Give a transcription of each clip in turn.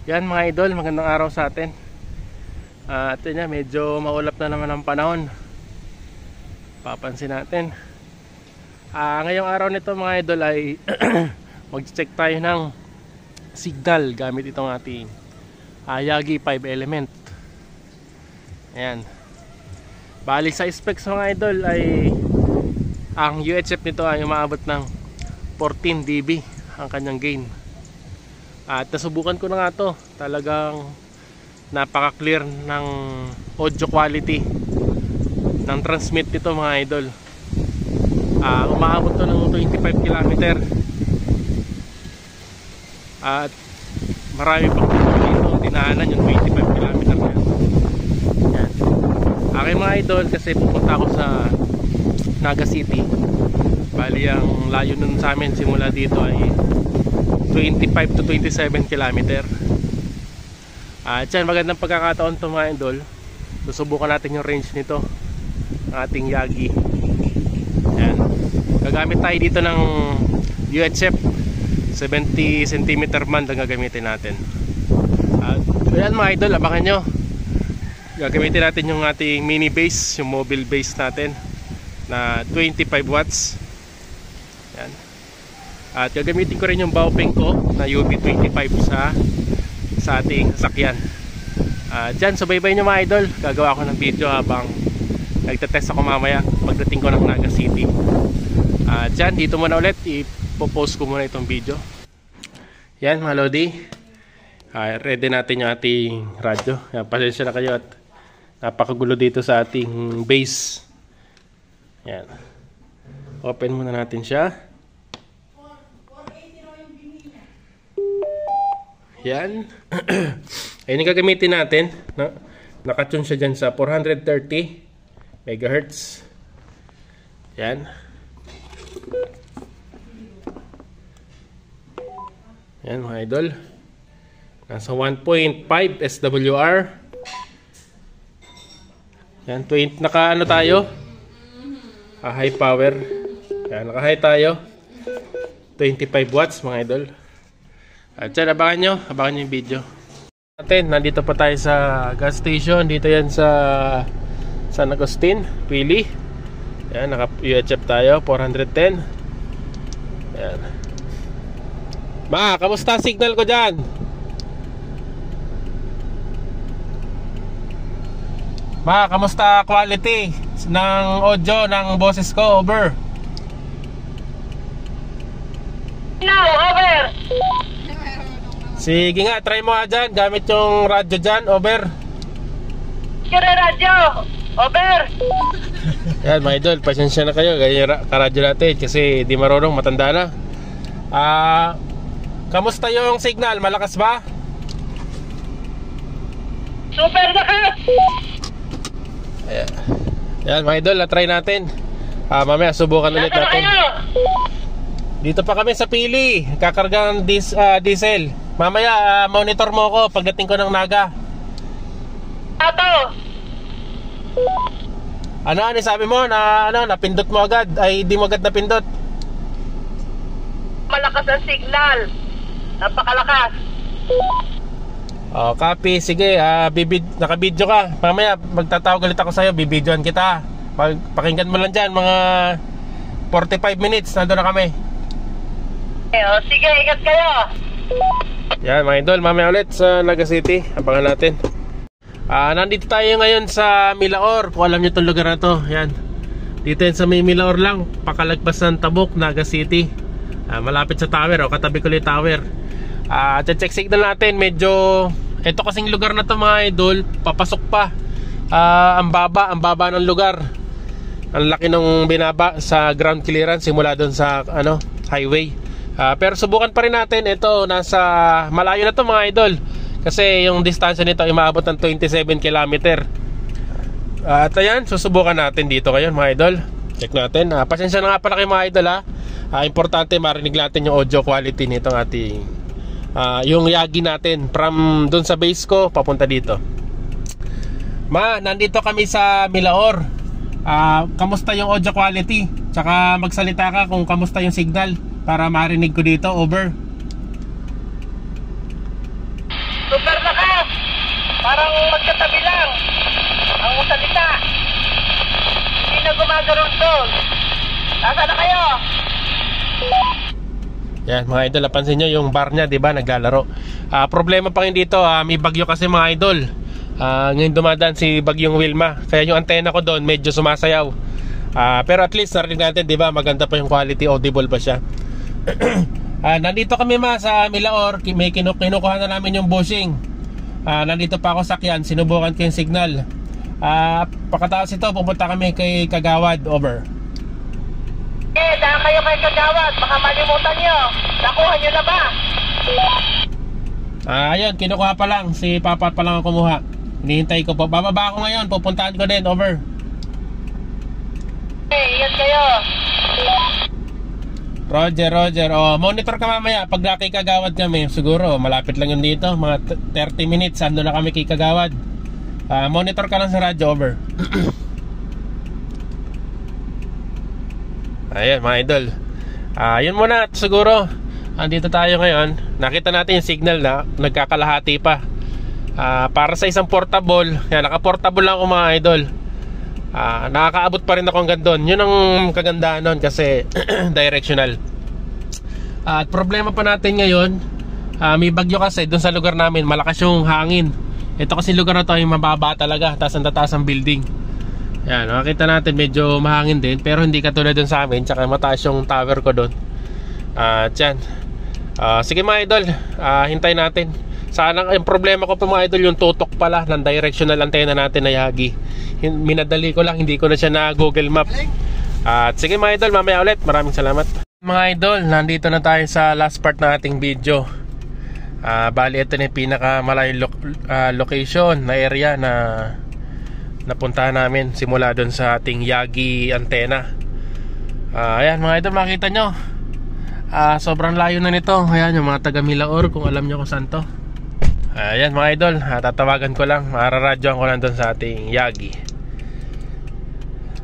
Yan mga idol, magandang araw sa atin. At yun, medyo maulap na naman ang panahon. Papansin natin. Ngayong araw nito mga idol ay mag-check tayo ng signal gamit itong ating Yagi 5 element. Ayan. Bali sa specs mga idol ay ang UHF nito ay umaabot ng 14 dB ang kanyang gain. At nasubukan ko na nga to. Talagang napaka-clear ng audio quality ng transmit nito mga idol. Umaabot to ng 25 km. At marami pang dito dinaanan yung 25 km na yan. Yan. Okay mga idol, kasi pupunta ako sa Naga City. Bali ang layo nun sa amin simula dito ay 25 to 27 km. Diyan magandang pagkakataon to mga idol. Susubukan natin yung range nito, ating Yagi. Ayan. Gagamit tayo dito ng UHF 70 cm band ang gagamitin natin. Ayan mga idol, abangan nyo. Gagamitin natin yung ating mini base, yung mobile base natin na 25 watts. Ayan. At gagamitin ko rin yung Baopeng ko na UB25 sa ating sasakyan. Dyan, subaybay nyo mga idol. Gagawa ako ng video habang nagtetest ako mamaya pagdating ko ng Naga City. Dyan, dito muna ulit. Ipopost ko muna itong video. Yan mga Lodi. Ready natin yung ating radyo. Yan, pasensya na kayo at napakagulo dito sa ating base. Yan. Open muna natin siya. Yan. Ayun yung gagamitin natin. Nakatune siya dyan sa 430 MHz. Yan. Yan mga idol. Nasa 1.5 SWR. Yan. Naka ano tayo? High power. Yan. Naka high tayo. 25 watts mga idol. At dyan, abangan nyo yung video natin. Nandito pa tayo sa gas station. Dito yan sa San Agustin, Pili. Yan, naka UHF tayo, 410. Yan. Ma, kamusta signal ko dyan? Ma, kamusta quality ng audio ng boses ko? Over. No, over. Sige nga, try mo nga dyan. Gamit yung radyo dyan, over. Kira radyo, over. Yan mga idol, pasensya na kayo. Ganyan karadyo natin kasi di marunong, matanda na. Kamusta yung signal? Malakas ba? Super lakas. Yan mga idol, try natin. Mamaya subukan ulit natin. Dito pa kami sa Pili, kakarga ng diesel. Mamaya monitor mo ako pagdating ko ng Naga. Ato. Ano sabi mo na napindot mo agad? Ay di mo agad napindot. Malakas ang signal. Napakalakas. Copy. Sige, naka-video ka. Mamaya magtatawag ulit ako sa'yo, bibidyoan kita. Pakinggan mo lang dyan, mga 45 minutes nandun na kami. Sige, ingat kayo. Yan mga idol, mamaya ulit sa Naga City. Abangan natin. Nandito tayo ngayon sa Milaor. Kung alam nyo itong lugar na to. Yan. Dito yan sa may Milaor lang, pakalagpas ng Tabuk, Naga City. Malapit sa tower, katabi ko yung tower. Check signal natin. Medyo ito kasing lugar na to mga idol, papasok pa. Ang baba ng lugar. Ang laki ng binaba sa ground clearance simula doon sa highway. Pero subukan pa rin natin. Ito, nasa malayo na to mga idol. Kasi yung distansya nito ay maabot ng 27 km. At ayan, susubukan natin dito ngayon mga idol. Check natin. Pasensya na nga pala kayo mga idol importante marinig natin yung audio quality nitong ating yung Yagi natin. From dun sa base ko, papunta dito. Nandito kami sa Milaor. Kamusta yung audio quality? Tsaka magsalita ka kung kamusta yung signal para marinig ko dito, over. Parang magkatabi lang. Ang salita. Hindi na gumagano'n doon. Nasaan na kayo? Yan mga idol, napansin nyo yung bar niya, diba, naglalaro. Problema pa rin dito, may bagyo kasi mga idol. Ngayon dumadaan si Bagyong Wilma, kaya yung antena ko doon medyo sumasayaw. Pero at least narinig natin, diba, maganda pa yung quality, audible pa siya. Nandito kami sa Milaor, may kinukuha na namin yung bushing. Nandito pa ako sakyan, sinubukan ko yung signal. Pagkatapos ito, pupunta kami kay Kagawad, over. Daan kayo kay Kagawad, baka malimutan nyo. Nakuha nyo na ba? Ayun, kinukuha pa lang, si Papa pa lang ang kumuha. Hinihintay ko po, bababa ako ngayon, pupuntahan ko din, over. Ingat kayo. Roger. Monitor ka mamaya pag kay Kagawad kami. Siguro malapit lang yun dito, mga 30 minutes ando na kami kay Kagawad. Monitor ka lang sa radyo, over. Ayan mga idol, yun muna siguro. Andito tayo ngayon. Nakita natin yung signal na nagkakalahati pa. Para sa isang portable, yan, naka-portable lang ako mga idol. Nakakaabot pa rin ako hanggang doon. Yun ang kagandahan nun kasi directional. At problema pa natin ngayon, may bagyo kasi doon sa lugar namin, malakas yung hangin. Ito kasi lugar na to ay mababa talaga, taas ang tataas ang building. Yan, nakita natin medyo mahangin din, pero hindi katulad doon sa amin, tsaka mataas yung tower ko doon. Yan. Sige mga idol, hintayin natin. Sana, yung problema ko pa mga idol, yung tutok pala ng directional antenna natin na Yagi. Minadali ko lang, hindi ko na siya na Google Map. At sige mga idol, mamaya ulit. Maraming salamat. Mga idol, nandito na tayo sa last part ng ating video. Bali ito na yung pinakamalayong location na area na napuntahan namin simula doon sa ating Yagi antenna. Ayan mga idol, makita nyo, sobrang layo na nito. Ayan yung mga taga Milaor, kung alam nyo kung saan to. Ayan mga idol, tatawagan ko lang, mararadyoan ko lang doon sa ating Yagi.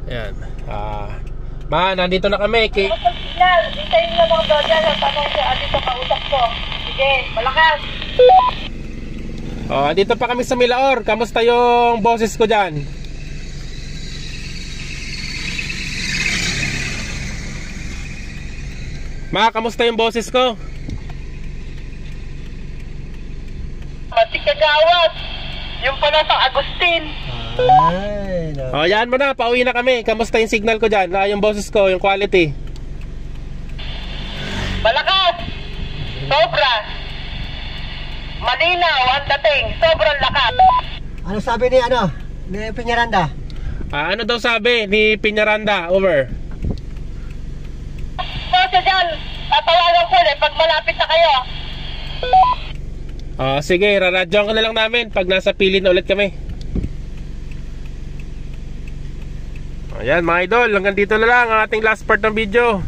Ayan. Nandito na kami kay... Hintayin na mga doon dyan. Tanong siya, dito kausap ko. Sige, malakas. Dito pa kami sa Milaor. Kamusta yung boses ko dyan? Kamusta yung boses ko? Si Kagawad, yung pala sa Agustin. Yan mo na, pauwi na kami. Kamusta yung signal ko dyan? Yung boses ko, yung quality? Malakas. Sobra. Malinaw ang dating. Sobrang lakas. Ano sabi ni ni Peñaranda? Ano daw sabi ni Peñaranda? Over. Kasi dyan, tatawagan ko ulit pag malapit na kayo. Sige, raradyoan ka na lang namin pag nasa pilit na ulit kami. Ayan mga idol, hanggang dito na lang ang ating last part ng video.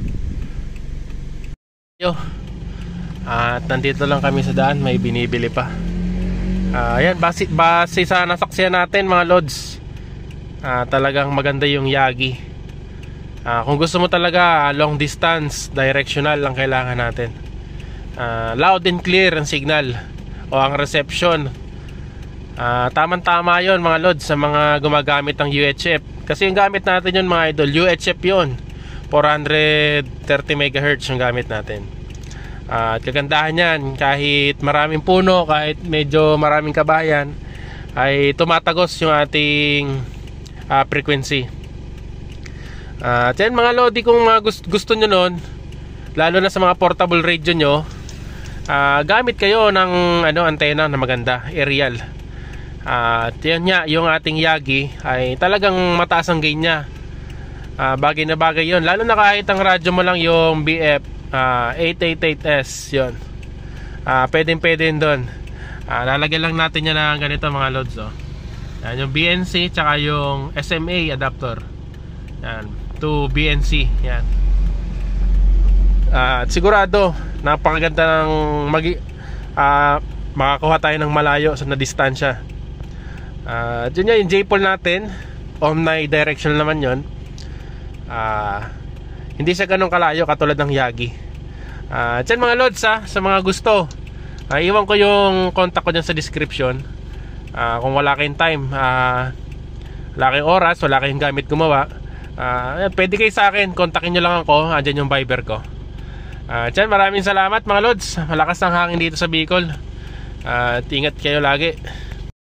At nandito lang kami sa daan, may binibili pa. Ayan, base sa nasaksihan natin mga lods, talagang maganda yung Yagi. Kung gusto mo talaga long distance, directional lang kailangan natin. Loud and clear ang signal o ang reception. Tamang-tama yon mga lods sa mga gumagamit ng UHF. Kasi yung gamit natin yun mga idol, UHF yun, 430 MHz yung gamit natin. At kagandahan yan, kahit maraming puno, kahit medyo maraming kabayan, ay tumatagos yung ating frequency. At yan mga lodi, kung gusto nyo nun, lalo na sa mga portable radio nyo, gamit kayo ng antena na maganda, aerial. At yan nga, yung ating Yagi ay talagang mataas ang gain nya. Bagay na bagay yun, lalo na kahit ang radyo mo lang yung BF 888S yun. Pwede doon. Lalagyan lang natin yan ng ganito mga loads. Yan, yung BNC tsaka yung SMA adapter. Yan, to BNC. Yan. At sigurado napakaganda ng makakuha tayo ng malayo sa distansya. Yun yung J-pole natin, omnidirectional naman yun. Hindi siya ganun kalayo katulad ng Yagi. Dyan mga lods sa mga gusto, iwan ko yung contact ko dyan sa description. Kung wala kayong time, wala kayong oras, wala kayong gamit gumawa, pwede kayo sa akin, kontakin nyo lang ako. Andyan yung Viber ko. Diyan, maraming salamat mga lods. Malakas ang hangin dito sa Bicol. Ingat kayo lagi.